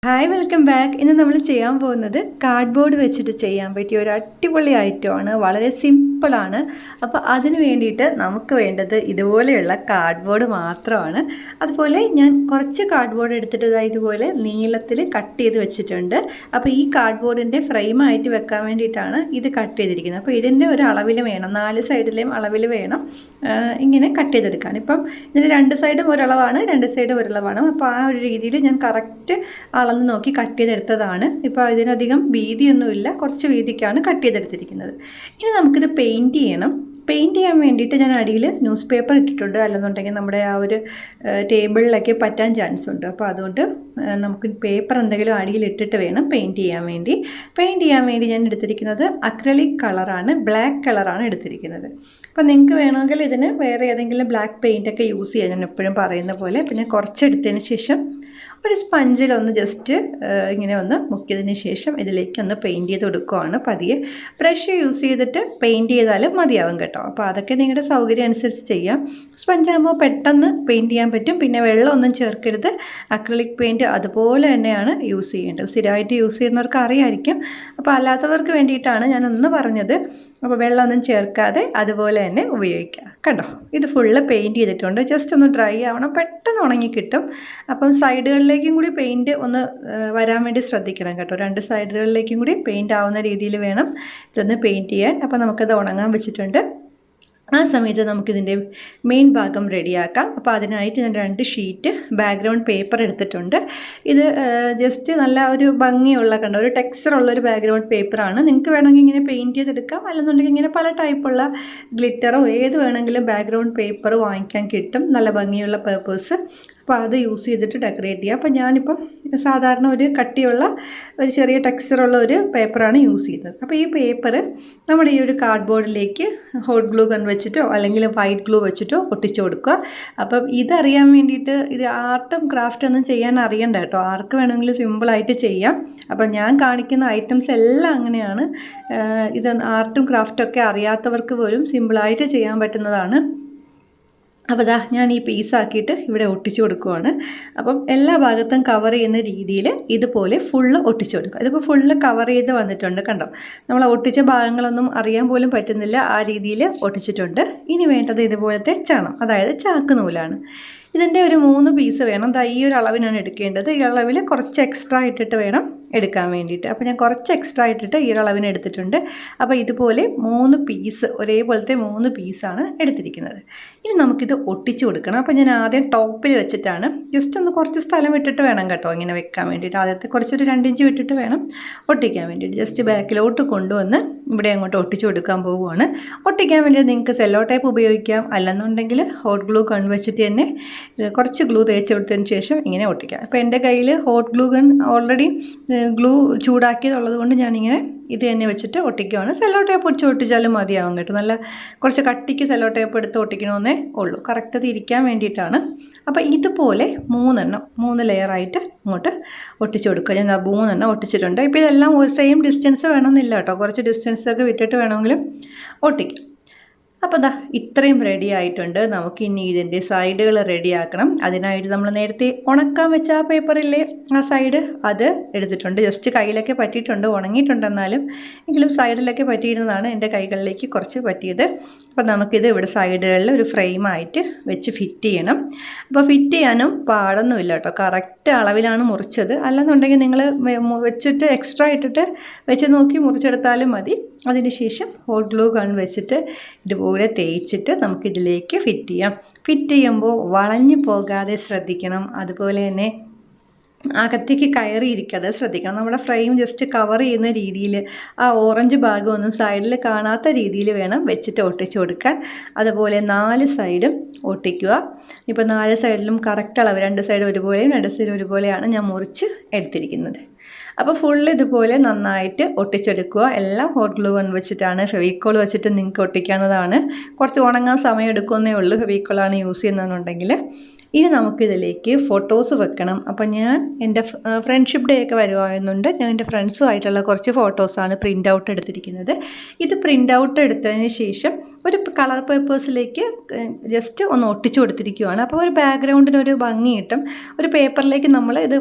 Hi welcome back. ഇന്ന് നമ്മൾ ചെയ്യാൻ പോകുന്നത് കാർഡ്ബോർഡ് വെച്ചിട്ട് ചെയ്യാൻ പറ്റിയ ഒരു അടിപൊളി ഐറ്റമാണ്. വളരെ സിമ്പിളാണ്. അപ്പോൾ അതിന് വേണ്ടിയിട്ട് നമുക്ക് വേണ്ടത് ഇതുപോലെയുള്ള കാർഡ്ബോർഡ് മാത്രമാണ്. അതുപോലെ ഞാൻ കുറച്ച് കാർഡ്ബോർഡ് എടുത്തിട്ട് ഇതുപോലെ നീളത്തിൽ കട്ട് ചെയ്ത് വെച്ചിട്ടുണ്ട്. അപ്പോൾ ഈ കാർഡ്ബോർഡിൻ്റെ ഫ്രെയിമായിട്ട് വെക്കാൻ വേണ്ടിയിട്ടാണ് ഇത് കട്ട് ചെയ്തിരിക്കുന്നത്. അപ്പോൾ ഇതിൻ്റെ ഒരു അളവിൽ വേണം, 4 സൈഡിലെയും അളവിൽ വേണം ഇങ്ങനെ കട്ട് ചെയ്തെടുക്കാൻ. ഇപ്പം ഇതിന് 2 സൈഡും ഒരളവാണ്, 2 സൈഡും ഒരളവാണ്. അപ്പോൾ ആ ഒരു രീതിയിൽ ഞാൻ കറക്റ്റ് അളന്ന് നോക്കി കട്ട് ചെയ്തെടുത്തതാണ്. ഇപ്പോൾ ഇതിനധികം വീതിയൊന്നുമില്ല, കുറച്ച് വീതിക്കാണ് കട്ട് ചെയ്തെടുത്തിരിക്കുന്നത്. ഇനി നമുക്കിത് പെയിൻറ്റ് ചെയ്യണം. പെയിൻറ്റ് ചെയ്യാൻ വേണ്ടിയിട്ട് ഞാൻ അടിയിൽ ന്യൂസ് പേപ്പർ ഇട്ടിട്ടുണ്ട്, അല്ലെന്നുണ്ടെങ്കിൽ നമ്മുടെ ആ ഒരു ടേബിളിലൊക്കെ പറ്റാൻ ചാൻസ് ഉണ്ട്. അപ്പോൾ അതുകൊണ്ട് നമുക്ക് പേപ്പർ എന്തെങ്കിലും അടിയിൽ ഇട്ടിട്ട് വേണം പെയിൻറ്റ് ചെയ്യാൻ വേണ്ടി. പെയിൻറ്റ് ചെയ്യാൻ വേണ്ടി ഞാൻ എടുത്തിരിക്കുന്നത് അക്രലിക് കളറാണ്, ബ്ലാക്ക് കളറാണ് എടുത്തിരിക്കുന്നത്. അപ്പോൾ നിങ്ങൾക്ക് വേണമെങ്കിൽ ഇതിന് വേറെ ഏതെങ്കിലും ബ്ലാക്ക് പെയിൻറ്റൊക്കെ യൂസ് ചെയ്യാം, ഞാൻ എപ്പോഴും പറയുന്ന പോലെ. പിന്നെ കുറച്ചെടുത്തതിന് ശേഷം ഒരു സ്പഞ്ചിലൊന്ന് ജസ്റ്റ് ഇങ്ങനെ ഒന്ന് മുക്കിയതിന് ശേഷം ഇതിലേക്കൊന്ന് പെയിൻറ്റ് ചെയ്ത് കൊടുക്കുകയാണ്. പതിയെ ബ്രഷ് യൂസ് ചെയ്തിട്ട് പെയിൻറ്റ് ചെയ്താലും മതിയാവും കേട്ടോ. അപ്പോൾ അതൊക്കെ നിങ്ങളുടെ സൗകര്യം അനുസരിച്ച് ചെയ്യാം. സ്പഞ്ചാകുമ്പോൾ പെട്ടെന്ന് പെയിൻറ്റ് ചെയ്യാൻ പറ്റും. പിന്നെ വെള്ളമൊന്നും ചേർക്കരുത്. അക്രിലിക് പെയിൻറ്റ് അതുപോലെ തന്നെയാണ് യൂസ് ചെയ്യേണ്ടത്. സ്ഥിരമായിട്ട് യൂസ് ചെയ്യുന്നവർക്ക് അറിയാമായിരിക്കും. അപ്പോൾ അല്ലാത്തവർക്ക് വേണ്ടിയിട്ടാണ് ഞാനൊന്ന് പറഞ്ഞത്. അപ്പോൾ വെള്ളമൊന്നും ചേർക്കാതെ അതുപോലെ തന്നെ ഉപയോഗിക്കുക. കണ്ടോ, ഇത് ഫുള്ള് പെയിൻറ്റ് ചെയ്തിട്ടുണ്ട്. ജസ്റ്റ് ഒന്ന് ഡ്രൈ ആവണം, പെട്ടെന്ന് ഉണങ്ങി കിട്ടും. അപ്പം സൈഡുകളിലേക്കും കൂടി പെയിൻറ്റ് ഒന്ന് വരാൻ വേണ്ടി ശ്രദ്ധിക്കണം കേട്ടോ. 2 സൈഡുകളിലേക്കും കൂടി പെയിൻറ്റ് ആവുന്ന രീതിയിൽ വേണം ഇതൊന്ന് പെയിൻറ്റ് ചെയ്യാൻ. അപ്പോൾ നമുക്കത് ഉണങ്ങാൻ വെച്ചിട്ടുണ്ട്. ആ സമയത്ത് നമുക്കിതിൻ്റെ മെയിൻ ഭാഗം റെഡിയാക്കാം. അപ്പോൾ അതിനായിട്ട് ഞാൻ 2 ഷീറ്റ് ബാക്ക്ഗ്രൗണ്ട് പേപ്പർ എടുത്തിട്ടുണ്ട്. ഇത് ജസ്റ്റ് നല്ല ഒരു ഭംഗിയുള്ള ഒരു ടെക്സ്ചറുള്ളൊരു ബാക്ക്ഗ്രൗണ്ട് പേപ്പറാണ്. നിങ്ങൾക്ക് വേണമെങ്കിൽ ഇങ്ങനെ പെയിൻറ്റ് ചെയ്തെടുക്കാം, അല്ലെന്നുണ്ടെങ്കിൽ ഇങ്ങനെ പല ടൈപ്പുള്ള ഗ്ലിറ്ററോ ഏത് വേണമെങ്കിലും ബാക്ക്ഗ്രൗണ്ട് പേപ്പർ വാങ്ങിക്കാൻ കിട്ടും, നല്ല ഭംഗിയുള്ള പേപ്പേഴ്സ്. അപ്പോൾ അത് യൂസ് ചെയ്തിട്ട് ഡെക്കറേറ്റ് ചെയ്യാം. അപ്പോൾ ഞാനിപ്പം സാധാരണ ഒരു കട്ടിയുള്ള ഒരു ചെറിയ ടെക്സ്ചറുള്ള ഒരു പേപ്പറാണ് യൂസ് ചെയ്യുന്നത്. അപ്പോൾ ഈ പേപ്പർ നമ്മുടെ ഈ ഒരു കാർഡ്ബോർഡിലേക്ക് ഹോട്ട് ഗ്ലൂ ഗൺ വെച്ചിട്ടോ അല്ലെങ്കിൽ വൈറ്റ് ഗ്ലൂ വെച്ചിട്ടോ ഒട്ടിച്ചു കൊടുക്കുക. അപ്പം ഇതറിയാൻ വേണ്ടിയിട്ട് ഇത് ആർട്ടും ക്രാഫ്റ്റും ഒന്നും ചെയ്യാൻ അറിയണ്ട കേട്ടോ. ആർക്ക് വേണമെങ്കിലും സിമ്പിളായിട്ട് ചെയ്യാം. അപ്പം ഞാൻ കാണിക്കുന്ന ഐറ്റംസ് എല്ലാം അങ്ങനെയാണ്. ഇത് ആർട്ടും ക്രാഫ്റ്റൊക്കെ അറിയാത്തവർക്ക് പോലും സിമ്പിളായിട്ട് ചെയ്യാൻ പറ്റുന്നതാണ്. അപ്പോൾ ഞാൻ ഈ പീസാക്കിയിട്ട് ഇവിടെ ഒട്ടിച്ചു കൊടുക്കുവാണ്. അപ്പം എല്ലാ ഭാഗത്തും കവർ ചെയ്യുന്ന രീതിയിൽ ഇതുപോലെ ഫുള്ള് ഒട്ടിച്ചു കൊടുക്കുക. ഇതിപ്പോൾ ഫുള്ള് കവർ ചെയ്ത് വന്നിട്ടുണ്ട്, കണ്ടോ. നമ്മൾ ഒട്ടിച്ച ഭാഗങ്ങളൊന്നും അറിയാൻ പോലും പറ്റുന്നില്ല, ആ രീതിയിൽ ഒട്ടിച്ചിട്ടുണ്ട്. ഇനി വേണ്ടത് ഇതുപോലത്തെ ചണം, അതായത് ചാക്ക് നൂലാണ്. ഇതിൻ്റെ ഒരു 3 പീസ് വേണം. ഈ ഒരു അളവിനാണ് എടുക്കേണ്ടത്. ഈ അളവിൽ കുറച്ച് എക്സ്ട്രാ ഇട്ടിട്ട് വേണം എടുക്കാൻ വേണ്ടിയിട്ട്. അപ്പോൾ ഞാൻ കുറച്ച് എക്സ്ട്രാ ഇട്ടിട്ട് ഈ ഒരു അളവിന് എടുത്തിട്ടുണ്ട്. അപ്പോൾ ഇതുപോലെ 3 പീസ്, ഒരേപോലത്തെ 3 പീസാണ് എടുത്തിരിക്കുന്നത്. ഇനി നമുക്കിത് ഒട്ടിച്ചു കൊടുക്കണം. അപ്പോൾ ഞാൻ ആദ്യം ടോപ്പിൽ വെച്ചിട്ടാണ്, ജസ്റ്റ് ഒന്ന് കുറച്ച് സ്ഥലം വിട്ടിട്ട് വേണം കേട്ടോ ഇങ്ങനെ വെക്കാൻ വേണ്ടിയിട്ട്. ആദ്യത്തെ കുറച്ചൊരു 2 ഇഞ്ച് വിട്ടിട്ട് വേണം ഒട്ടിക്കാൻ വേണ്ടിയിട്ട്. ജസ്റ്റ് ബാക്കിലോട്ട് കൊണ്ടുവന്ന് ഇവിടെ അങ്ങോട്ട് ഒട്ടിച്ചു കൊടുക്കാൻ പോവുകയാണ്. ഒട്ടിക്കാൻ വേണ്ടി നിങ്ങൾക്ക് സെല്ലോ ടേപ്പ് ഉപയോഗിക്കാം, അല്ലെന്നുണ്ടെങ്കിൽ ഹോട്ട് ഗ്ലൂ ഗൺ വെച്ചിട്ട് തന്നെ കുറച്ച് ഗ്ലൂ തേച്ച് കൊടുത്തതിന് ശേഷം ഇങ്ങനെ ഒട്ടിക്കാം. അപ്പോൾ എൻ്റെ കയ്യിൽ hot glue gun already glue ചൂടാക്കിയതുള്ളത് കൊണ്ട് ഞാനിങ്ങനെ ഇത് തന്നെ വെച്ചിട്ട് ഒട്ടിക്കുകയാണ്. സെല്ലോ ടേപ്പ് വെച്ച് ഒട്ടിച്ചാലും മതിയാവും കേട്ടോ. നല്ല കുറച്ച് കട്ടിക്ക് സെല്ലോ ടേപ്പ് എടുത്ത് ഒട്ടിക്കണമെന്നേ ഉള്ളൂ, കറക്റ്റ് അത് ഇരിക്കാൻ വേണ്ടിയിട്ടാണ്. അപ്പോൾ ഇതുപോലെ 3 ലെയറായിട്ട് ഇങ്ങോട്ട് ഒട്ടിച്ചു കൊടുക്കുക. ഞാൻ 3 ഒട്ടിച്ചിട്ടുണ്ട്. ഇപ്പോൾ ഇതെല്ലാം ഒരു സെയിം ഡിസ്റ്റൻസ് വേണമെന്നില്ല കേട്ടോ, കുറച്ച് ഡിസ്റ്റൻസൊക്കെ വിട്ടിട്ട് വേണമെങ്കിലും ഒട്ടിക്കാം. അപ്പോൾ ഇത്രയും റെഡി ആയിട്ടുണ്ട്. നമുക്ക് ഇനി ഇതിൻ്റെ സൈഡുകൾ റെഡിയാക്കണം. അതിനായിട്ട് നമ്മൾ നേരത്തെ ഉണക്കാൻ വെച്ച ആ പേപ്പറില്ലേ, ആ സൈഡ് അത് എടുത്തിട്ടുണ്ട്. ജസ്റ്റ് കയ്യിലൊക്കെ പറ്റിയിട്ടുണ്ട്, ഉണങ്ങിയിട്ടുണ്ടെന്നാലും എങ്കിലും സൈഡിലൊക്കെ പറ്റിയിരുന്നതാണ് എൻ്റെ കൈകളിലേക്ക് കുറച്ച് പറ്റിയത്. അപ്പോൾ നമുക്കിത് ഇവിടെ സൈഡുകളിൽ ഒരു ഫ്രെയിമായിട്ട് വെച്ച് ഫിറ്റ് ചെയ്യണം. അപ്പോൾ ഫിറ്റ് ചെയ്യാനും പാടൊന്നുമില്ല കേട്ടോ, കറക്റ്റ് അളവിലാണ് മുറിച്ചത്. അല്ലെന്നുണ്ടെങ്കിൽ നിങ്ങൾ വെച്ചിട്ട് എക്സ്ട്രാ ഇട്ടിട്ട് വെച്ച് നോക്കി മുറിച്ചെടുത്താലും മതി. അതിന് ശേഷം ഹോട്ട് ഗ്ലൂ ഗൺ വെച്ചിട്ട് ഇതുപോലെ തേച്ചിട്ട് നമുക്കിതിലേക്ക് ഫിറ്റ് ചെയ്യാം. ഫിറ്റ് ചെയ്യുമ്പോൾ വളഞ്ഞു പോകാതെ ശ്രദ്ധിക്കണം. അതുപോലെ തന്നെ അകത്തേക്ക് കയറിയിരിക്കാതെ ശ്രദ്ധിക്കണം. നമ്മുടെ ഫ്രെയിം ജസ്റ്റ് കവർ ചെയ്യുന്ന രീതിയിൽ ആ ഓറഞ്ച് ഭാഗമൊന്നും സൈഡിൽ കാണാത്ത രീതിയിൽ വേണം വെച്ചിട്ട് ഒട്ടിച്ചു കൊടുക്കാൻ. അതുപോലെ 4 സൈഡും ഒട്ടിക്കുക. ഇപ്പോൾ 4 സൈഡിലും കറക്റ്റ് അളവ്, 2 സൈഡ് ഒരുപോലെയും 2 സൈഡ് ഒരുപോലെയാണ് ഞാൻ മുറിച്ച് എടുത്തിരിക്കുന്നത്. അപ്പോൾ ഫുള്ള് ഇതുപോലെ നന്നായിട്ട് ഒട്ടിച്ചെടുക്കുക. എല്ലാം ഹോട്ട് ഗ്ലൂ ഗൺ വെച്ചിട്ടാണ്. ഫെവിക്കോൾ വെച്ചിട്ട് നിങ്ങൾക്ക് ഒട്ടിക്കാവുന്നതാണ്. കുറച്ച് ഉണങ്ങാൻ സമയം എടുക്കുന്നേ ഉള്ളൂ ഫെവിക്കോളാണ് യൂസ് ചെയ്യുന്നതെന്നുണ്ടെങ്കിൽ. ഇനി നമുക്കിതിലേക്ക് ഫോട്ടോസ് വെക്കണം. അപ്പം ഞാൻ എൻ്റെ ഫ്രണ്ട്ഷിപ്പ് ഡേ ഒക്കെ വരുവാകുന്നുണ്ട്. ഞാൻ എൻ്റെ ഫ്രണ്ട്സുമായിട്ടുള്ള കുറച്ച് ഫോട്ടോസാണ് പ്രിൻ്റ് ഔട്ട് എടുത്തിരിക്കുന്നത്. ഇത് പ്രിൻ്റ് ഔട്ട് എടുത്തതിന് ശേഷം ഒരു കളർ പേപ്പേഴ്സിലേക്ക് ജസ്റ്റ് ഒന്ന് ഒട്ടിച്ചു കൊടുത്തിരിക്കുകയാണ്. അപ്പോൾ ഒരു ബാക്ക്ഗ്രൗണ്ടിനൊരു ഭംഗി കിട്ടും. ഒരു പേപ്പറിലേക്ക് നമ്മൾ ഇത്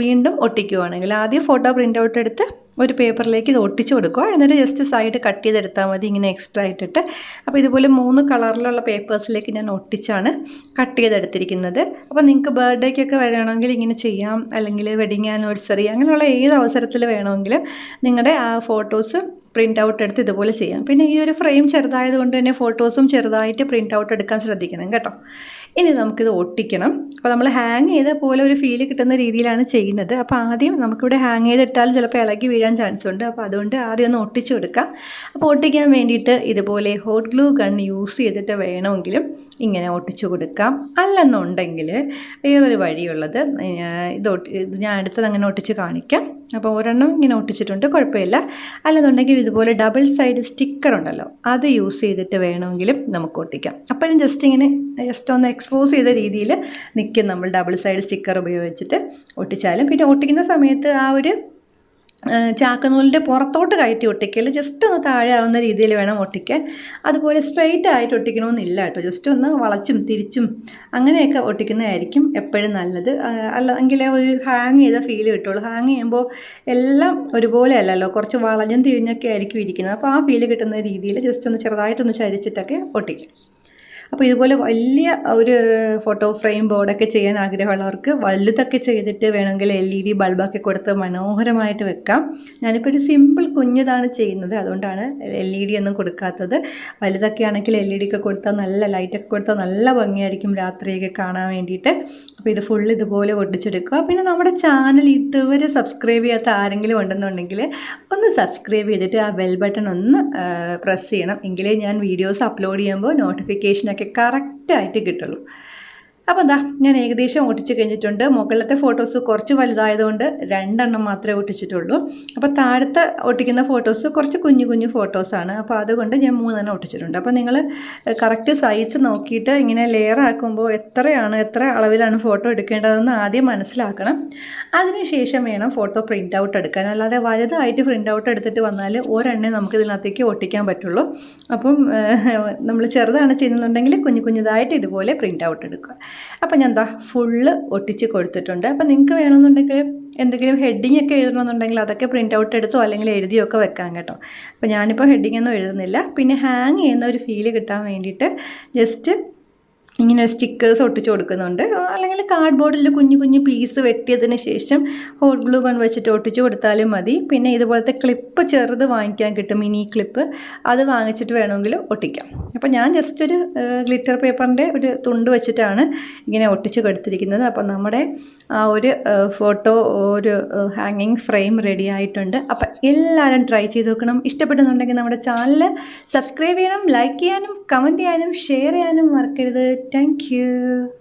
വീണ്ടും ഒട്ടിക്കുവാണെങ്കിൽ ആദ്യം ഫോട്ടോ പ്രിൻ്റ് ഔട്ട് എടുത്ത് ഒരു പേപ്പറിലേക്ക് ഇത് ഒട്ടിച്ച് കൊടുക്കുക. എന്നിട്ട് ജസ്റ്റ് സൈഡ് കട്ട് ചെയ്തെടുത്താൽ മതി, ഇങ്ങനെ എക്സ്ട്രാ ഇട്ടിട്ട്. അപ്പോൾ ഇതുപോലെ 3 കളറിലുള്ള പേപ്പേഴ്സിലേക്ക് ഞാൻ ഒട്ടിച്ചാണ് കട്ട് ചെയ്തെടുത്തിരിക്കുന്നത്. അപ്പോൾ നിങ്ങൾക്ക് ബർത്ത്ഡേക്കൊക്കെ വരണമെങ്കിൽ ഇങ്ങനെ ചെയ്യാം, അല്ലെങ്കിൽ വെഡിങ് ആനിവേഴ്സറി അങ്ങനെയുള്ള ഏത് അവസരത്തിൽ വേണമെങ്കിലും നിങ്ങളുടെ ആ ഫോട്ടോസ് പ്രിൻ്റ് ഔട്ട് എടുത്ത് ഇതുപോലെ ചെയ്യാം. പിന്നെ ഈ ഒരു ഫ്രെയിം ചെറുതായതുകൊണ്ട് തന്നെ ഫോട്ടോസും ചെറുതായിട്ട് പ്രിൻ്റ് ഔട്ട് എടുക്കാൻ ശ്രദ്ധിക്കണം കേട്ടോ. ഇനി നമുക്കിത് ഒട്ടിക്കണം. അപ്പോൾ നമ്മൾ ഹാങ് ചെയ്ത പോലെ ഒരു ഫീൽ കിട്ടുന്ന രീതിയിലാണ് ചെയ്യുന്നത്. അപ്പോൾ ആദ്യം നമുക്കിവിടെ ഹാങ് ചെയ്തിട്ടാൽ ചിലപ്പോൾ ഇളകി വീഴാൻ ചാൻസ് ഉണ്ട്. അപ്പോൾ അതുകൊണ്ട് ആദ്യം ഒന്ന് ഒട്ടിച്ചു കൊടുക്കാം. അപ്പോൾ ഒട്ടിക്കാൻ വേണ്ടിയിട്ട് ഇതുപോലെ ഹോട്ട് ഗ്ലൂ ഗൺ യൂസ് ചെയ്തിട്ട് വേണമെങ്കിലും ഇങ്ങനെ ഒട്ടിച്ചു കൊടുക്കാം. അല്ലെന്നുണ്ടെങ്കിൽ വേറൊരു വഴിയുള്ളത്, ഇത് ഞാൻ അടുത്തത് അങ്ങനെ ഒട്ടിച്ച് കാണിക്കാം. അപ്പോൾ ഒരെണ്ണം ഇങ്ങനെ ഒട്ടിച്ചിട്ടുണ്ട്, കുഴപ്പമില്ല. അല്ലെന്നുണ്ടെങ്കിൽ ഇതുപോലെ ഡബിൾ സൈഡ് സ്റ്റിക്കർ ഉണ്ടല്ലോ, അത് യൂസ് ചെയ്തിട്ട് വേണമെങ്കിലും നമുക്ക് ഒട്ടിക്കാം. അപ്പോഴും ജസ്റ്റ് ഒന്ന് എക്സ്പോസ് ചെയ്ത രീതിയിൽ നിൽക്കും നമ്മൾ ഡബിൾ സൈഡ് സ്റ്റിക്കർ ഉപയോഗിച്ചിട്ട് ഒട്ടിച്ചാലും. പിന്നെ ഒട്ടിക്കുന്ന സമയത്ത് ആ ഒരു ചാക്കനൂലിൻ്റെ പുറത്തോട്ട് കയറ്റി ഒട്ടിക്കൽ, ജസ്റ്റ് ഒന്ന് താഴെ ആവുന്ന രീതിയിൽ വേണം ഒട്ടിക്കാൻ. അതുപോലെ സ്ട്രെയിറ്റ് ആയിട്ട് ഒട്ടിക്കണമെന്നില്ല കേട്ടോ, ജസ്റ്റ് ഒന്ന് വളച്ചും തിരിച്ചും അങ്ങനെയൊക്കെ ഒട്ടിക്കുന്നതായിരിക്കും എപ്പോഴും നല്ലത്. അല്ലെങ്കിൽ ഒരു ഹാങ് ചെയ്ത ഫീൽ കിട്ടുള്ളൂ. ഹാങ് ചെയ്യുമ്പോൾ എല്ലാം ഒരുപോലെ അല്ലല്ലോ, കുറച്ച് വളഞ്ഞും തിരിഞ്ഞൊക്കെ ആയിരിക്കും ഇരിക്കുന്നത്. അപ്പോൾ ആ ഫീൽ കിട്ടുന്ന രീതിയിൽ ജസ്റ്റ് ഒന്ന് ചെറുതായിട്ടൊന്ന് ചരിച്ചിട്ടൊക്കെ ഒട്ടിക്കും. അപ്പോൾ ഇതുപോലെ വലിയ ഒരു ഫോട്ടോ ഫ്രെയിം ബോർഡൊക്കെ ചെയ്യാൻ ആഗ്രഹമുള്ളവർക്ക് വലുതൊക്കെ ചെയ്തിട്ട് വേണമെങ്കിൽ LED ബൾബൊക്കെ കൊടുത്ത് മനോഹരമായിട്ട് വെക്കാം. ഞാനിപ്പോൾ ഒരു സിമ്പിൾ കുഞ്ഞതാണ് ചെയ്യുന്നത്, അതുകൊണ്ടാണ് LED ഒന്നും കൊടുക്കാത്തത്. വലുതൊക്കെ ആണെങ്കിൽ LED ഒക്കെ കൊടുത്താൽ നല്ല ലൈറ്റൊക്കെ കൊടുത്താൽ നല്ല ഭംഗിയായിരിക്കും രാത്രിയൊക്കെ കാണാൻ വേണ്ടിയിട്ട്. അപ്പോൾ ഇത് ഫുൾ ഇതുപോലെ ഒട്ടിച്ചെടുക്കുക. പിന്നെ നമ്മുടെ ചാനൽ ഇതുവരെ സബ്സ്ക്രൈബ് ചെയ്യാത്ത ആരെങ്കിലും ഉണ്ടെന്നുണ്ടെങ്കിൽ ഒന്ന് സബ്സ്ക്രൈബ് ചെയ്തിട്ട് ആ ബെൽ ബട്ടൺ ഒന്ന് പ്രസ് ചെയ്യണം. എങ്കിലേ ഞാൻ വീഡിയോസ് അപ്ലോഡ് ചെയ്യുമ്പോൾ നോട്ടിഫിക്കേഷനൊക്കെ കറക്റ്റായിട്ട് കിട്ടുള്ളൂ. അപ്പോൾ എന്താ, ഞാൻ ഏകദേശം ഒട്ടിച്ച് കഴിഞ്ഞിട്ടുണ്ട്. മുകളിലത്തെ ഫോട്ടോസ് കുറച്ച് വലുതായതുകൊണ്ട് 2 എണ്ണം മാത്രമേ ഒട്ടിച്ചിട്ടുള്ളൂ. അപ്പോൾ താഴത്തെ ഒട്ടിക്കുന്ന ഫോട്ടോസ് കുറച്ച് കുഞ്ഞു ഫോട്ടോസാണ്. അപ്പോൾ അതുകൊണ്ട് ഞാൻ 3 എണ്ണം ഒട്ടിച്ചിട്ടുണ്ട്. അപ്പോൾ നിങ്ങൾ കറക്റ്റ് സൈസ് നോക്കിയിട്ട് ഇങ്ങനെ ലെയർ ആക്കുമ്പോൾ എത്ര അളവിലാണ് ഫോട്ടോ എടുക്കേണ്ടതെന്ന് ആദ്യം മനസ്സിലാക്കണം. അതിനുശേഷം വേണം ഫോട്ടോ പ്രിൻ്റ് ഔട്ട് എടുക്കാൻ. അല്ലാതെ വലുതായിട്ട് പ്രിൻ്റ് ഔട്ട് എടുത്തിട്ട് വന്നാൽ ഒരെണ്ണേ നമുക്ക് ഇതിനകത്തേക്ക് ഒട്ടിക്കാൻ പറ്റുള്ളൂ. അപ്പം നമ്മൾ ചെറുതാണ് ചെയ്യുന്നുണ്ടെങ്കിൽ കുഞ്ഞുതായിട്ട് ഇതുപോലെ പ്രിൻ്റ് ഔട്ട് എടുക്കുക. അപ്പോൾ ഞാൻ ഫുള്ള് ഒട്ടിച്ച് കൊടുത്തിട്ടുണ്ട്. അപ്പോൾ നിങ്ങൾക്ക് വേണമെന്നുണ്ടെങ്കിൽ എന്തെങ്കിലും ഹെഡിങ് ഒക്കെ എഴുതണമെന്നുണ്ടെങ്കിൽ അതൊക്കെ പ്രിൻ്റ് ഔട്ട് എടുത്തോ അല്ലെങ്കിൽ എഴുതിയൊക്കെ വെക്കാം കേട്ടോ. അപ്പോൾ ഞാനിപ്പോൾ ഹെഡിങ് ഒന്നും എഴുതുന്നില്ല. പിന്നെ ഹാങ് ചെയ്യുന്ന ഒരു ഫീല് കിട്ടാൻ വേണ്ടിയിട്ട് ജസ്റ്റ് ഇങ്ങനെ സ്റ്റിക്കേഴ്സ് ഒട്ടിച്ച് കൊടുക്കുന്നുണ്ട്. അല്ലെങ്കിൽ കാർഡ്ബോർഡിൽ കുഞ്ഞു പീസ് വെട്ടിയതിന് ശേഷം ഹോട്ട് ഗ്ലൂ ഗൺ വെച്ചിട്ട് ഒട്ടിച്ച് കൊടുത്താലും മതി. പിന്നെ ഇതുപോലത്തെ ക്ലിപ്പ് ചെറുത് വാങ്ങിക്കാൻ കിട്ടും, മിനി ക്ലിപ്പ്, അത് വാങ്ങിച്ചിട്ട് വേണമെങ്കിലും ഒട്ടിക്കാം. അപ്പോൾ ഞാൻ ജസ്റ്റ് ഒരു ഗ്ലിറ്റർ പേപ്പറിൻ്റെ ഒരു തുണ്ട് വെച്ചിട്ടാണ് ഇങ്ങനെ ഒട്ടിച്ച് കൊടുത്തിരിക്കുന്നത്. അപ്പോൾ നമ്മുടെ ആ ഒരു ഫോട്ടോ ഒരു ഹാങ്ങിങ് ഫ്രെയിം റെഡി ആയിട്ടുണ്ട്. അപ്പോൾ എല്ലാവരും ട്രൈ ചെയ്ത് നോക്കണം. ഇഷ്ടപ്പെടുന്നുണ്ടെങ്കിൽ നമ്മുടെ ചാനൽ സബ്സ്ക്രൈബ് ചെയ്യണം, ലൈക്ക് ചെയ്യാനും കമൻറ്റ് ചെയ്യാനും ഷെയർ ചെയ്യാനും മറക്കരുത്. Thank you.